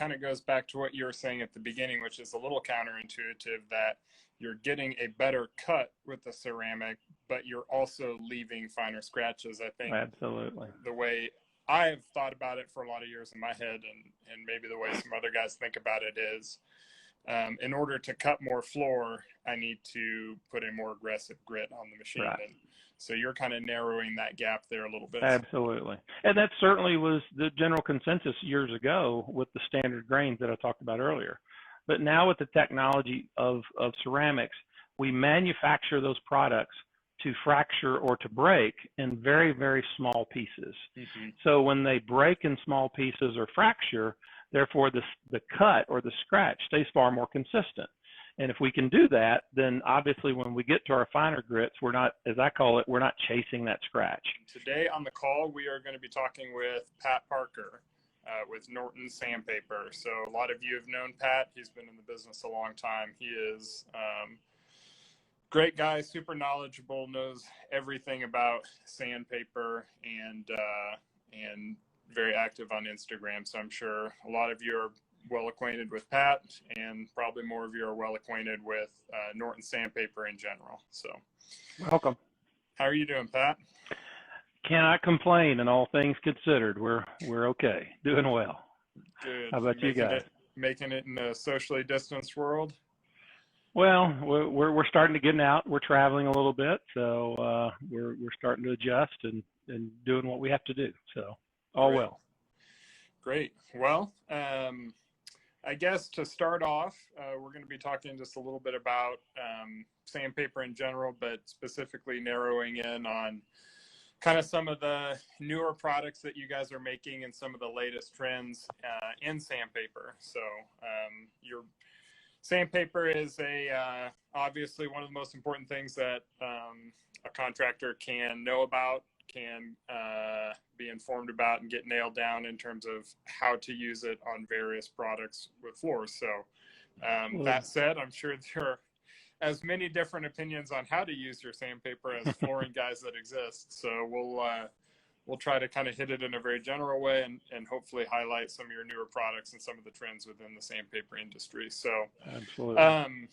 kind of goes back to what you were saying at the beginning, which is a little counterintuitive, that you're getting a better cut with the ceramic, but you're also leaving finer scratches. I think Absolutely. the way I've thought about it for a lot of years in my head, and maybe the way some other guys think about it is, in order to cut more floor, I need to put a more aggressive grit on the machine. Right. And so you're kind of narrowing that gap there a little bit. Absolutely. And that certainly was the general consensus years ago with the standard grains that I talked about earlier. But now with the technology of ceramics, we manufacture those products to fracture or to break in very, very small pieces. Mm-hmm. So when they break in small pieces or fracture, therefore the cut or the scratch stays far more consistent. And if we can do that, then obviously when we get to our finer grits, we're not, as I call it, we're not chasing that scratch. Today on the call, we are going to be talking with Pat Parker with Norton Sandpaper. So a lot of you have known Pat. He's been in the business a long time. He is great guy, super knowledgeable, knows everything about sandpaper, and very active on Instagram. So I'm sure a lot of you are well acquainted with Pat, and probably more of you are well acquainted with Norton Sandpaper in general. So welcome. How are you doing, Pat? Cannot complain, and all things considered, we're okay, doing well. Good. How about you guys? Making it in a socially distanced world? Well, we're starting to get out. We're traveling a little bit, so we're starting to adjust and doing what we have to do. So all Great. well. Great. Well, I guess to start off, we're going to be talking just a little bit about sandpaper in general, but specifically narrowing in on kind of some of the newer products that you guys are making and some of the latest trends in sandpaper. So your sandpaper is obviously one of the most important things that a contractor can know about, can be informed about, and get nailed down in terms of how to use it on various products with floors. So that said, I'm sure there are as many different opinions on how to use your sandpaper as flooring guys that exist. So we'll try to kind of hit it in a very general way and hopefully highlight some of your newer products and some of the trends within the sandpaper industry. So absolutely.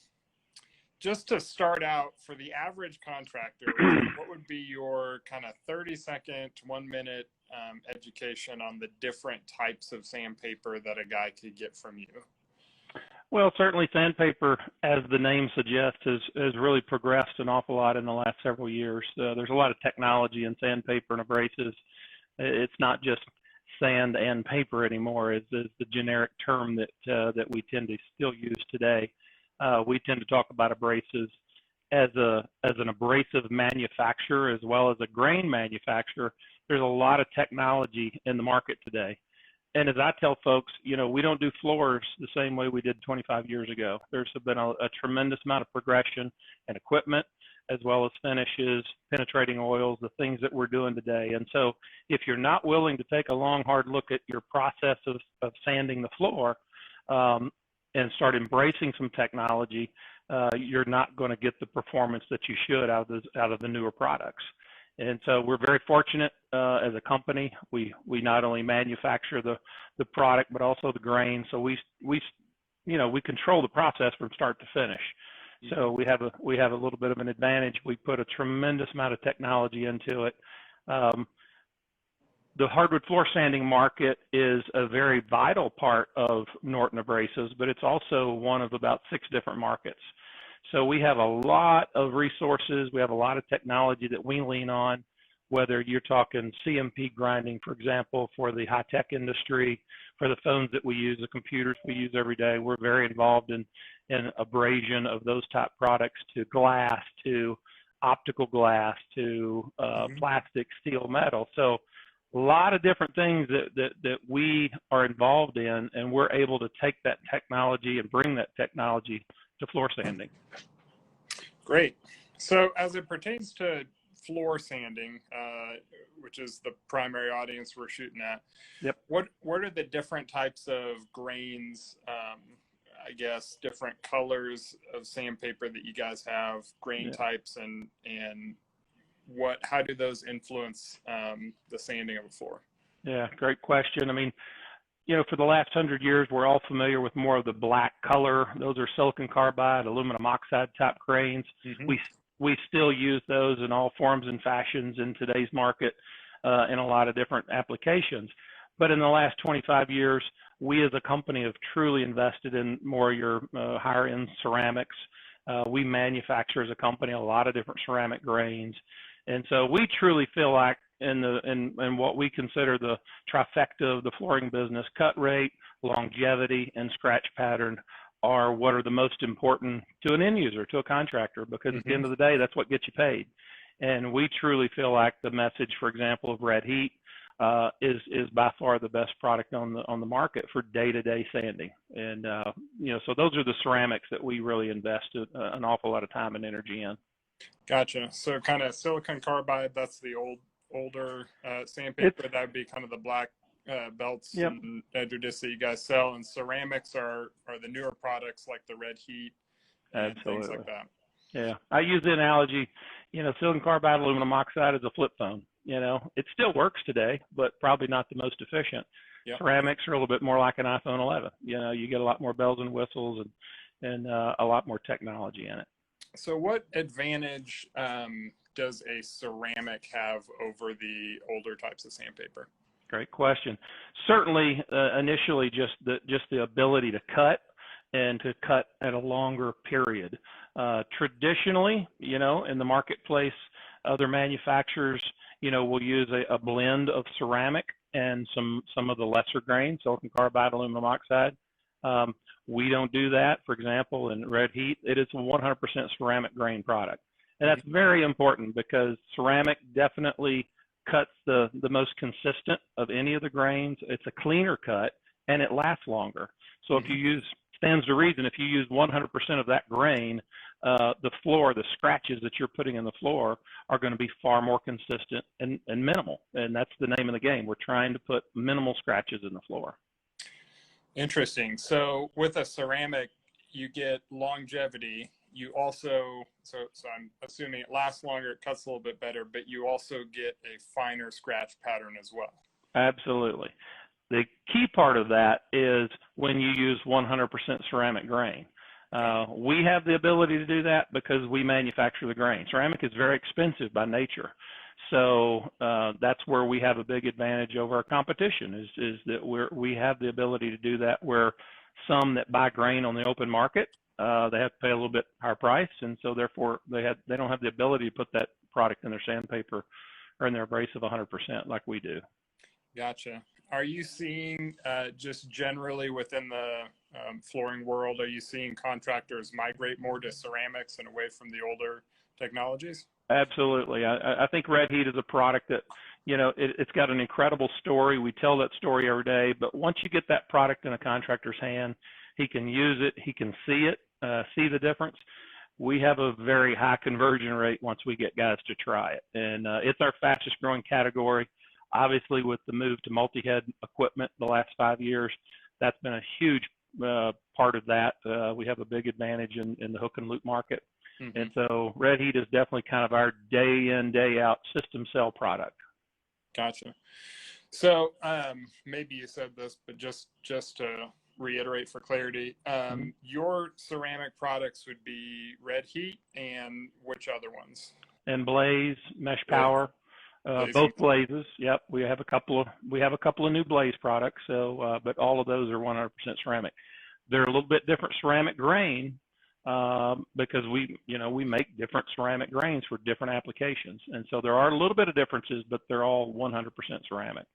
Just to start out, for the average contractor, what would be your kind of 30-second, 1 minute education on the different types of sandpaper that a guy could get from you? Well, certainly sandpaper, as the name suggests, has really progressed an awful lot in the last several years. There's a lot of technology in sandpaper and abrasives. It's not just sand and paper anymore, is the generic term that we tend to still use today. We tend to talk about abrasives as an abrasive manufacturer as well as a grain manufacturer. There's a lot of technology in the market today. And as I tell folks, we don't do floors the same way we did 25 years ago. There's been a tremendous amount of progression in equipment, as well as finishes, penetrating oils, the things that we're doing today. And so if you're not willing to take a long, hard look at your process of sanding the floor and start embracing some technology, you're not going to get the performance that you should out of the newer products. And so we're very fortunate as a company. We not only manufacture the product, but also the grain. So we control the process from start to finish. So we have a little bit of an advantage. We put a tremendous amount of technology into it. The hardwood floor sanding market is a very vital part of Norton Abrasives, but it's also one of about 6 different markets. So we have a lot of resources. We have a lot of technology that we lean on, whether you're talking CMP grinding, for example, for the high-tech industry, for the phones that we use, the computers we use every day. We're very involved in abrasion of those type products, to glass, to optical glass, to plastic, steel, metal. So a lot of different things that we are involved in, and we're able to take that technology and bring that technology to floor sanding. Great. So as it pertains to floor sanding, which is the primary audience we're shooting at, yep. What are the different types of grains, I guess, different colors of sandpaper that you guys have, grain types, and how do those influence the sanding of a floor? Yeah, great question. I mean, for the last 100 years, we're all familiar with more of the black color. Those are silicon carbide, aluminum oxide type grains. Mm-hmm. We still use those in all forms and fashions in today's market in a lot of different applications. But in the last 25 years, we as a company have truly invested in more of your higher end ceramics. We manufacture as a company a lot of different ceramic grains. And so we truly feel like in what we consider the trifecta of the flooring business, cut rate, longevity, and scratch pattern are what are the most important to an end user, to a contractor, because at the end of the day, that's what gets you paid. And we truly feel like the message, for example, of Red Heat is by far the best product on the market for day-to-day sanding. And so those are the ceramics that we really invest an awful lot of time and energy in. Gotcha. So kind of silicon carbide, that's the older sandpaper. That would be kind of the black belts and edge discs that you guys sell, and ceramics are the newer products like the Red Heat and things like that. Yeah, I use the analogy, silicon carbide, aluminum oxide is a flip phone. It still works today, but probably not the most efficient. Yep. Ceramics are a little bit more like an iPhone 11. You get a lot more bells and whistles and a lot more technology in it. So what advantage does a ceramic have over the older types of sandpaper? Great question. Certainly, initially, just the ability to cut and to cut at a longer period. Traditionally, in the marketplace, other manufacturers, will use a blend of ceramic and some of the lesser grains, silicon carbide, aluminum oxide. We don't do that. For example, in Red Heat, it is a 100% ceramic grain product. And that's very important because ceramic definitely cuts the most consistent of any of the grains. It's a cleaner cut and it lasts longer. So if you use, stands to reason, if you use 100% of that grain, the floor, the scratches that you're putting in the floor are going to be far more consistent and minimal. And that's the name of the game. We're trying to put minimal scratches in the floor. Interesting. So with a ceramic, you get longevity. You also, so I'm assuming it lasts longer, it cuts a little bit better, but you also get a finer scratch pattern as well. Absolutely. The key part of that is when you use 100% ceramic grain. We have the ability to do that because we manufacture the grain. Ceramic is very expensive by nature. So that's where we have a big advantage over our competition is that we have the ability to do that, where some that buy grain on the open market, they have to pay a little bit higher price, and so therefore they don't have the ability to put that product in their sandpaper or in their abrasive 100% like we do. Gotcha. Are you seeing just generally within the flooring world, are you seeing contractors migrate more to ceramics and away from the older technologies? Absolutely. I think Red Heat is a product that, it's got an incredible story. We tell that story every day, but once you get that product in a contractor's hand, he can use it, he can see it, see the difference. We have a very high conversion rate once we get guys to try it. And it's our fastest growing category. Obviously, with the move to multi-head equipment the last 5 years, that's been a huge part of that. We have a big advantage in the hook and loop market. And so Red Heat is definitely kind of our day in, day out system sell product. Gotcha. So maybe you said this, but just to reiterate for clarity, your ceramic products would be Red Heat and which other ones? And Blaze, Mesh Power, both Blazes. Yep, we have a couple of new Blaze products. So, but all of those are 100% ceramic. They're a little bit different ceramic grain. Because we make different ceramic grains for different applications. And so there are a little bit of differences, but they're all 100% ceramic.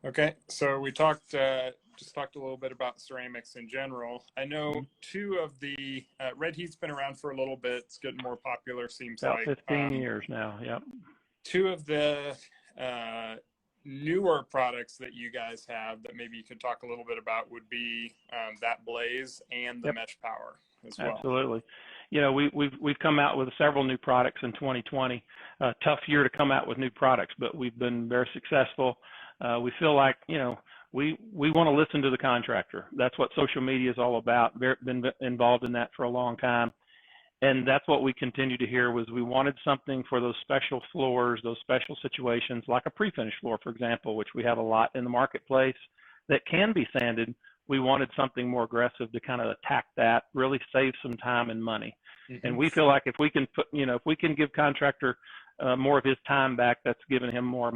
Okay. So we just talked a little bit about ceramics in general. I know two of the, Red Heat's been around for a little bit. It's getting more popular, seems about like. 15 years now. Yep. Two of the newer products that you guys have that maybe you could talk a little bit about would be that Blaze and the Mesh Power. As well. Absolutely. We've come out with several new products in 2020. Tough year to come out with new products, but we've been very successful. We feel like, we want to listen to the contractor. That's what social media is all about. Been involved in that for a long time. And that's what we continue to hear was we wanted something for those special floors, those special situations, like a prefinished floor, for example, which we have a lot in the marketplace. that can be sanded, we wanted something more aggressive to kind of attack that, really save some time and money. And we feel like if we can put, if we can give contractor more of his time back, that's giving him more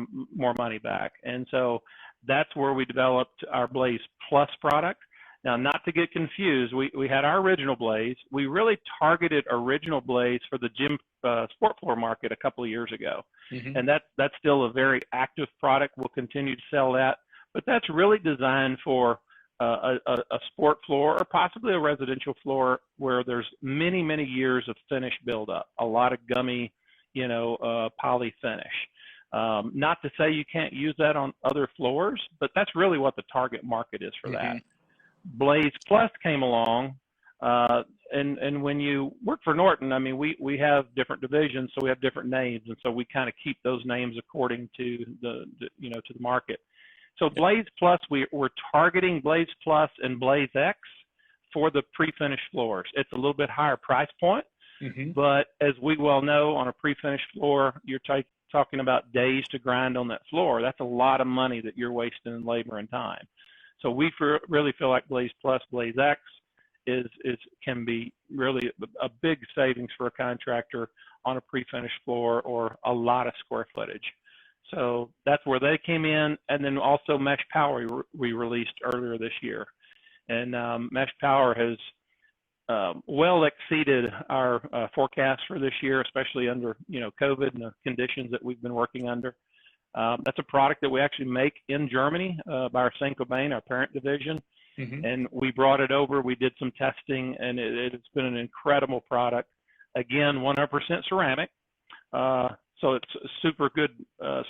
money back. And so that's where we developed our Blaze Plus product. Now, not to get confused, we had our original Blaze. We really targeted original Blaze for the gym sport floor market a couple of years ago. And that's still a very active product. We'll continue to sell that. But that's really designed for a sport floor or possibly a residential floor where there's many, many years of finish buildup, a lot of gummy, poly finish. Not to say you can't use that on other floors, but that's really what the target market is for that. Blaze Plus came along, and when you work for Norton, I mean, we have different divisions, so we have different names, and so we kind of keep those names according to the to the market. So Blaze Plus, we're targeting Blaze Plus and Blaze X for the pre-finished floors. It's a little bit higher price point, but as we well know, on a pre-finished floor, you're talking about days to grind on that floor. That's a lot of money that you're wasting in labor and time. So we really feel like Blaze Plus, Blaze X can be really a big savings for a contractor on a pre-finished floor or a lot of square footage. So that's where they came in. And then also Mesh Power we released earlier this year. And Mesh Power has well exceeded our forecast for this year, especially under COVID and the conditions that we've been working under. That's a product that we actually make in Germany by our Saint-Gobain, our parent division. And we brought it over. We did some testing, and it's been an incredible product. Again, 100% ceramic. So it's super good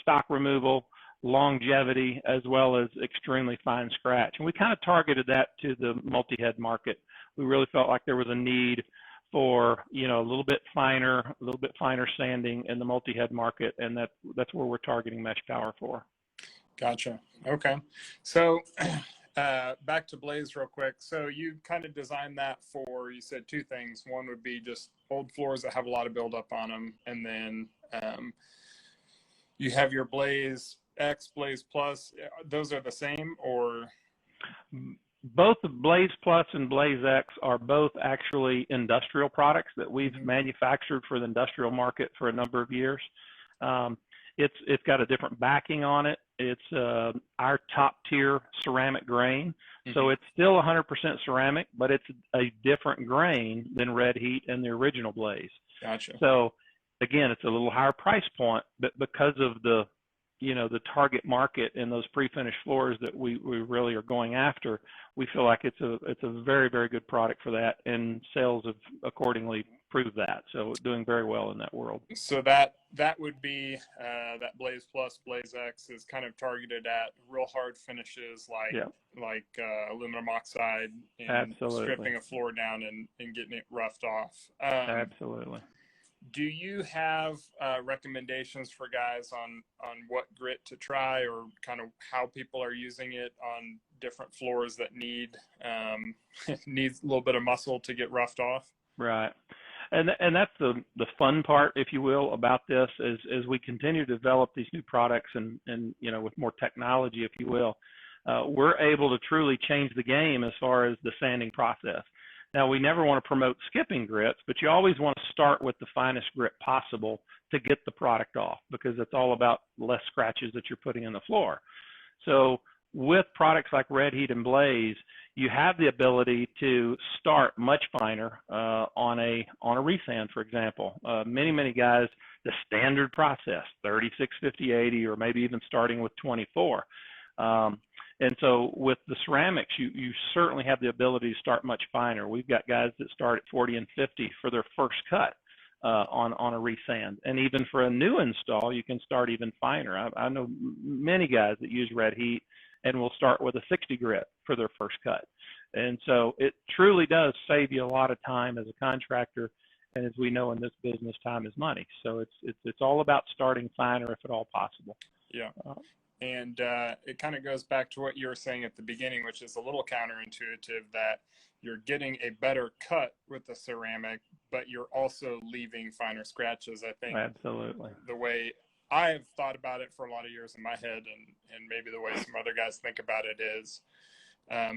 stock removal, longevity, as well as extremely fine scratch. And we kind of targeted that to the multi-head market. We really felt like there was a need for a little bit finer sanding in the multi-head market, and that's where we're targeting Mesh Power for. Gotcha. Okay. So back to Blaze real quick. So you kind of designed that for, you said two things. One would be just old floors that have a lot of buildup on them, and then you have your Blaze X, Blaze Plus. Those are the same, or? Both the Blaze Plus and Blaze X are both actually industrial products that we've manufactured for the industrial market for a number of years. It's got a different backing on it. It's our top tier ceramic grain. So it's still 100% ceramic, but it's a different grain than Red Heat and the original Blaze. Gotcha. So again, it's a little higher price point, but because of the target market in those pre-finished floors that we really are going after, we feel like it's a very, very good product for that, and sales have accordingly proved that. So doing very well in that world. So that would be that Blaze Plus, Blaze X is kind of targeted at real hard finishes like aluminum oxide and stripping a floor down and getting it roughed off. Absolutely. Do you have recommendations for guys on what grit to try, or kind of how people are using it on different floors that needs a little bit of muscle to get roughed off? Right. And that's the fun part, if you will, about this is as we continue to develop these new products and with more technology, if you will, we're able to truly change the game as far as the sanding process. Now, we never want to promote skipping grits, but you always want to start with the finest grit possible to get the product off, because it's all about less scratches that you're putting in the floor. So with products like Red Heat and Blaze, you have the ability to start much finer on a resand, for example. Many guys, the standard process, 36, 50, 80, or maybe even starting with 24. And so with the ceramics, you certainly have the ability to start much finer. We've got guys that start at 40 and 50 for their first cut on a resand. And even for a new install, you can start even finer. I know many guys that use Red Heat and will start with a 60 grit for their first cut. And so it truly does save you a lot of time as a contractor. And as we know in this business, time is money. So it's all about starting finer if at all possible. Yeah. And it kind of goes back to what you were saying at the beginning, which is a little counterintuitive, that you're getting a better cut with the ceramic, but you're also leaving finer scratches. I think absolutely the way I have thought about it for a lot of years in my head, and maybe the way some other guys think about it is,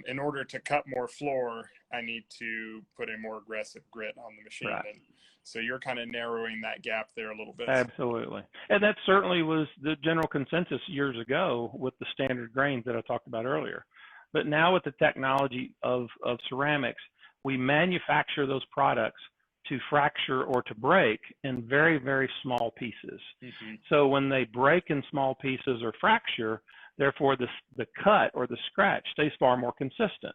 in order to cut more floor, I need to put a more aggressive grit on the machine. Right. And so you're kind of narrowing that gap there a little bit. Absolutely. And that certainly was the general consensus years ago with the standard grains that I talked about earlier. But now with the technology of ceramics, we manufacture those products to fracture or to break in very, very small pieces. Mm-hmm. So when they break in small pieces or fracture, therefore the cut or the scratch stays far more consistent.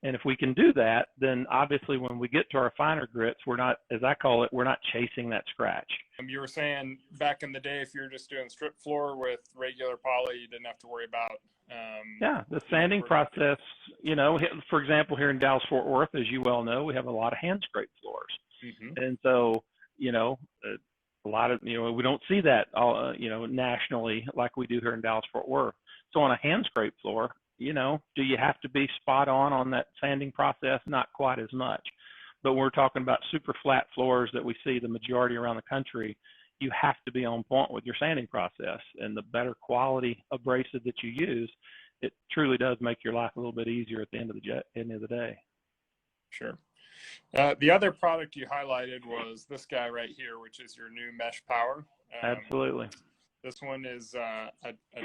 And if we can do that, then obviously when we get to our finer grits, we're not, as I call it, we're not chasing that scratch. You were saying back in the day, if you're just doing strip floor with regular poly, you didn't have to worry about. Yeah, the sanding process, you know, for example, here in Dallas-Fort Worth, as you well know, we have a lot of hand scrape floors. Mm-hmm. And so, you know, a lot of, you know, we don't see that, you know, nationally like we do here in Dallas-Fort Worth. So on a hand scrape floor, you know, do you have to be spot on that sanding process? Not quite as much. But we're talking about super flat floors that we see the majority around the country. You have to be on point with your sanding process, and the better quality abrasive that you use, it truly does make your life a little bit easier at the end of the day. Sure. The other product you highlighted was this guy right here, which is your new Mesh Power. Absolutely. This one is, I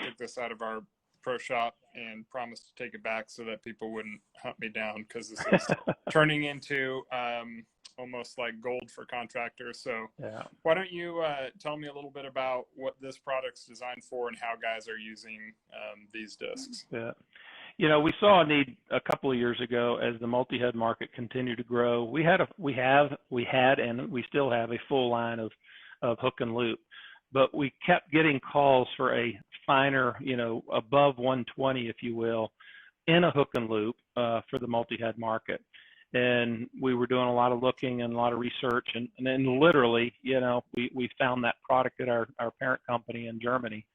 took this out of our pro shop and promised to take it back so that people wouldn't hunt me down, because this is turning into almost like gold for contractors. So yeah. Why don't you tell me a little bit about what this product's designed for and how guys are using these discs? Yeah. You know, we saw a need a couple of years ago as the multi-head market continued to grow. We had and we still have a full line of hook and loop, but we kept getting calls for a finer, you know, above 120, if you will, in a hook and loop for the multi-head market. And we were doing a lot of looking and a lot of research, and then literally, you know, we found that product at our parent company in Germany.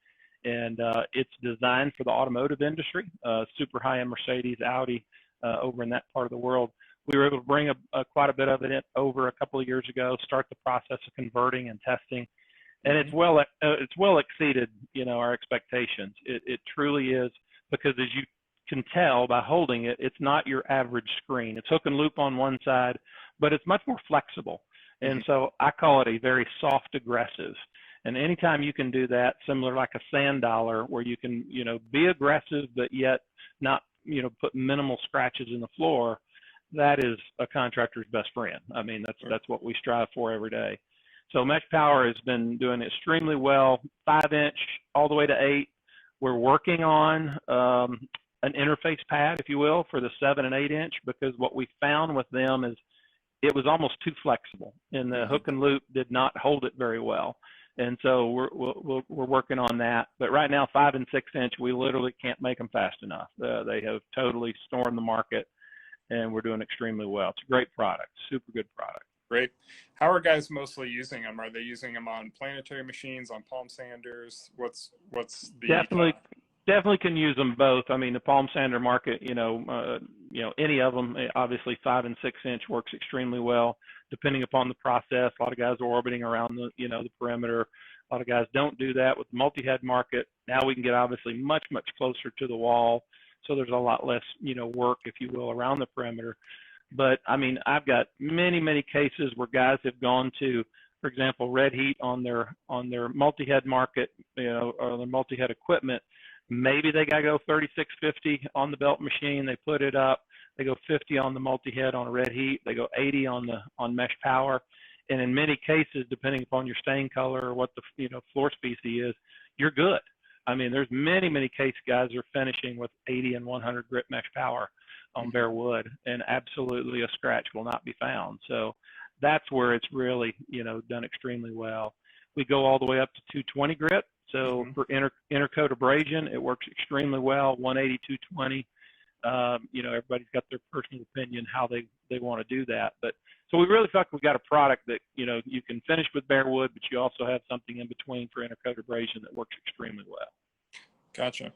And it's designed for the automotive industry, super high-end Mercedes, Audi, over in that part of the world. We were able to bring quite a bit of it over a couple of years ago, start the process of converting and testing, and it's well exceeded, you know, our expectations. It truly is, because as you can tell by holding it, it's not your average screen. It's hook and loop on one side, but it's much more flexible. And so I call it a very soft aggressive. And anytime you can do that, similar like a sand dollar, where you can, you know, be aggressive, but yet not, you know, put minimal scratches in the floor, that is a contractor's best friend. I mean, that's what we strive for every day. So Mesh Power has been doing extremely well, 5-inch all the way to 8. We're working on an interface pad, if you will, for the 7 and 8-inch, because what we found with them is it was almost too flexible, and the hook and loop did not hold it very well. And so we're working on that. But right now, 5 and 6-inch, we literally can't make them fast enough. They have totally stormed the market, and we're doing extremely well. It's a great product, super good product. Great. How are guys mostly using them? Are they using them on planetary machines, on palm sanders? What's the definitely can use them both. I mean, the palm sander market, you know, any of them, obviously 5 and 6-inch works extremely well, depending upon the process. A lot of guys are orbiting around the, you know, the perimeter. A lot of guys don't do that with the multi-head market. Now we can get obviously much, much closer to the wall. So there's a lot less, you know, work, if you will, around the perimeter. But I mean, I've got many, many cases where guys have gone to, for example, red heat on their multi-head market, you know, or their multi-head equipment. Maybe they got to go 3650 on the belt machine. They put it up. They go 50 on the multi-head on a red heat. They go 80 on Mesh Power. And in many cases, depending upon your stain color or what the, you know, floor species is, you're good. I mean, there's many, many case guys are finishing with 80 and 100 grit Mesh Power on bare wood, and absolutely a scratch will not be found. So that's where it's really, you know, done extremely well. We go all the way up to 220 grit. So for intercoat abrasion, it works extremely well, 180, 220. You know, everybody's got their personal opinion how they want to do that. But so we really feel like we've got a product that, you know, you can finish with bare wood, but you also have something in between for intercoat abrasion that works extremely well. Gotcha.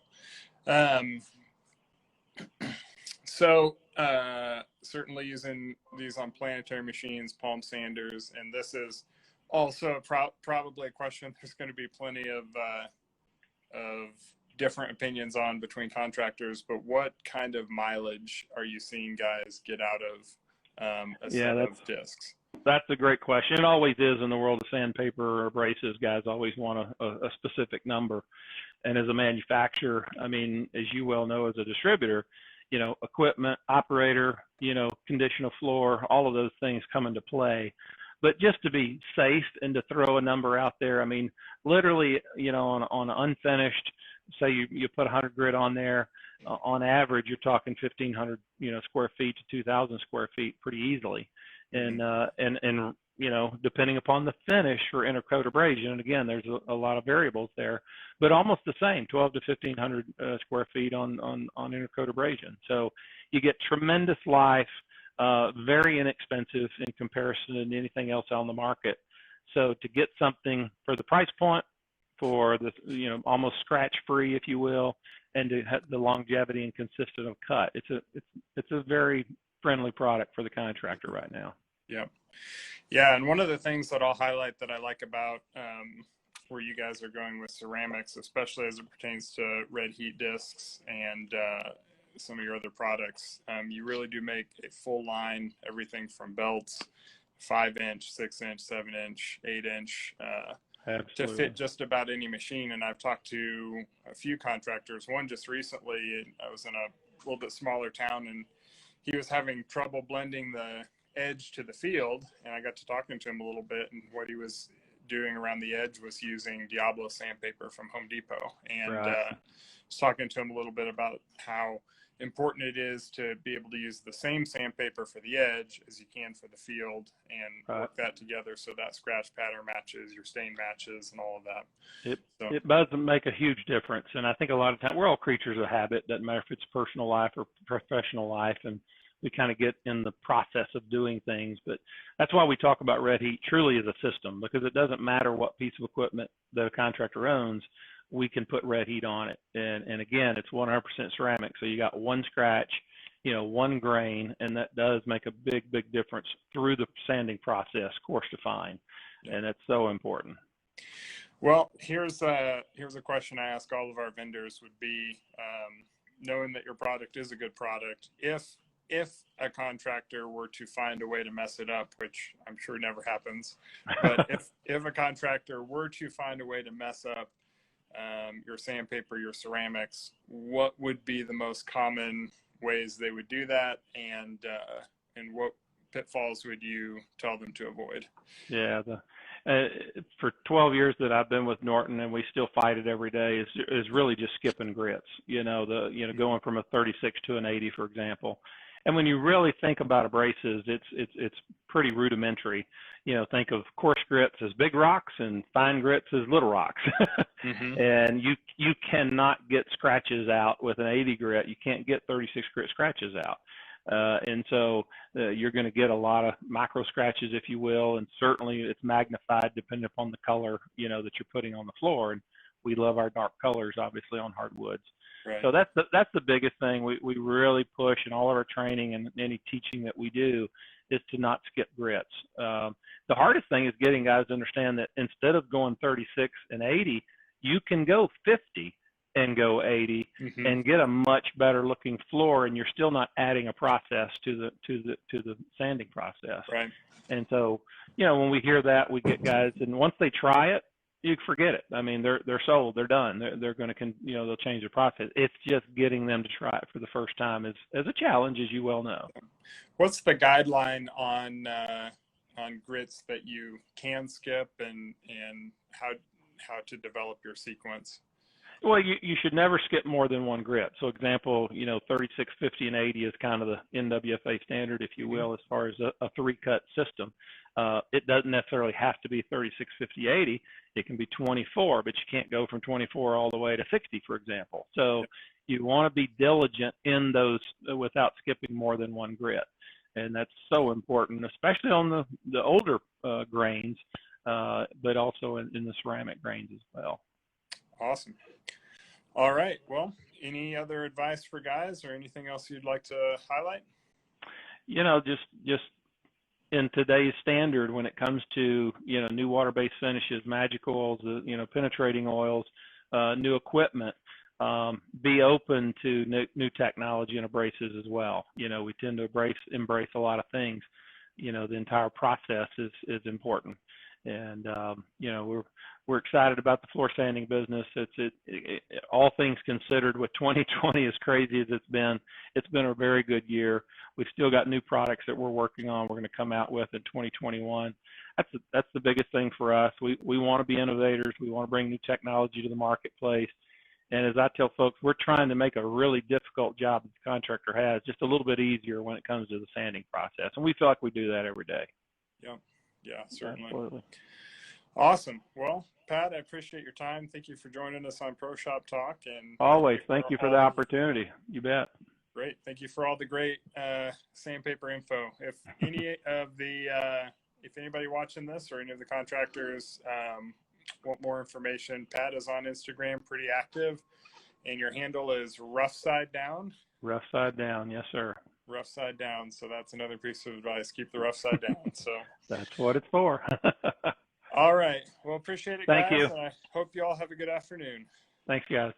So certainly using these on planetary machines, palm sanders, and this is Also, probably a question there's going to be plenty of different opinions on between contractors, but what kind of mileage are you seeing guys get out of a set of discs? That's a great question. It always is in the world of sandpaper or abrasives. Guys always want a specific number. And as a manufacturer, I mean, as you well know, as a distributor, you know, equipment, operator, you know, condition of floor, all of those things come into play. But just to be safe and to throw a number out there, I mean, literally, you know, on unfinished, say you put 100 grit on there, on average, you're talking 1,500, you know, square feet to 2,000 square feet pretty easily. And you know, depending upon the finish for intercoat abrasion, and again, there's a lot of variables there, but almost the same, 12 to 1,500 square feet on intercoat abrasion. So you get tremendous life, very inexpensive in comparison to anything else on the market. So to get something for the price point, for the, you know, almost scratch free, if you will, and to have the longevity and consistent of cut, it's a very friendly product for the contractor right now. Yep. Yeah, and one of the things that I'll highlight that I like about where you guys are going with ceramics, especially as it pertains to red heat discs and some of your other products, you really do make a full line, everything from belts, 5-inch, 6-inch, 7-inch, 8-inch, to fit just about any machine. And I've talked to a few contractors, one just recently. I was in a little bit smaller town, and he was having trouble blending the edge to the field, and I got to talking to him a little bit, and what he was doing around the edge was using Diablo sandpaper from Home Depot, and was talking to him a little bit about how important it is to be able to use the same sandpaper for the edge as you can for the field, and work that together so that scratch pattern matches, your stain matches, and all of that. It does make a huge difference, and I think a lot of times we're all creatures of habit. Doesn't matter if it's personal life or professional life, and we kind of get in the process of doing things. But that's why we talk about red heat truly as a system, because it doesn't matter what piece of equipment the contractor owns, we can put red heat on it. And again, it's 100% ceramic. So you got one scratch, you know, one grain, and that does make a big, big difference through the sanding process, coarse to fine. And that's so important. Well, here's a question I ask all of our vendors would be, knowing that your product is a good product, if a contractor were to find a way to mess it up, which I'm sure never happens, but if a contractor were to find a way to mess up your sandpaper, your ceramics, what would be the most common ways they would do that, and what pitfalls would you tell them to avoid? Yeah, for 12 years that I've been with Norton, and we still fight it every day, is really just skipping grits. You know, going from a 36 to an 80, for example. And when you really think about abrasives, it's pretty rudimentary. You know, think of coarse grits as big rocks and fine grits as little rocks. And you cannot get scratches out with an 80 grit. You can't get 36 grit scratches out. And so you're going to get a lot of micro scratches, if you will, and certainly it's magnified depending upon the color, you know, that you're putting on the floor. And we love our dark colors, obviously, on hardwoods. Right. So that's the biggest thing we really push in all of our training and any teaching that we do, is to not skip grits. The hardest thing is getting guys to understand that instead of going 36 and 80, you can go 50 and go 80 and get a much better looking floor, and you're still not adding a process to the sanding process. Right. And so, you know, when we hear that, we get guys, and once they try it, you forget it. I mean, they're sold, they're done. They're going to, you know, they'll change the process. It's just getting them to try it for the first time is a challenge, as you well know. What's the guideline on grits that you can skip, and how to develop your sequence? Well, you should never skip more than one grit. So example, you know, 36, 50, and 80 is kind of the NWFA standard, if you will, as far as a three-cut system. It doesn't necessarily have to be 36, 50, 80. It can be 24, but you can't go from 24 all the way to 60, for example. So you want to be diligent in those without skipping more than one grit. And that's so important, especially on the older grains, but also in the ceramic grains as well. Awesome. All right. Well, any other advice for guys, or anything else you'd like to highlight? You know, just in today's standard when it comes to, new water-based finishes, magic oils, penetrating oils, new equipment. Be open to new technology and abrasives as well. We tend to embrace a lot of things. The entire process is important, and we're excited about the floor sanding business. All things considered, with 2020 as crazy as it's been a very good year. We've still got new products that we're working on. We're going to come out with in 2021. That's the biggest thing for us. We want to be innovators. We want to bring new technology to the marketplace. And as I tell folks, we're trying to make a really difficult job that the contractor has just a little bit easier when it comes to the sanding process. And we feel like we do that every day. Yeah, certainly. Absolutely. Awesome. Well, Pat, I appreciate your time. Thank you for joining us on Pro Shop Talk. And always. Thank you for the opportunity. You bet. Great. Thank you for all the great Sandpaper info. If anybody watching this or any of the contractors want more information, Pat is on Instagram, pretty active, and your handle is Rough Side Down. Rough Side Down, yes, sir. Rough Side Down. So that's another piece of advice. Keep the rough side down. So that's what it's for. All right. Well, appreciate it, guys. Thank you. And I hope you all have a good afternoon. Thanks, guys.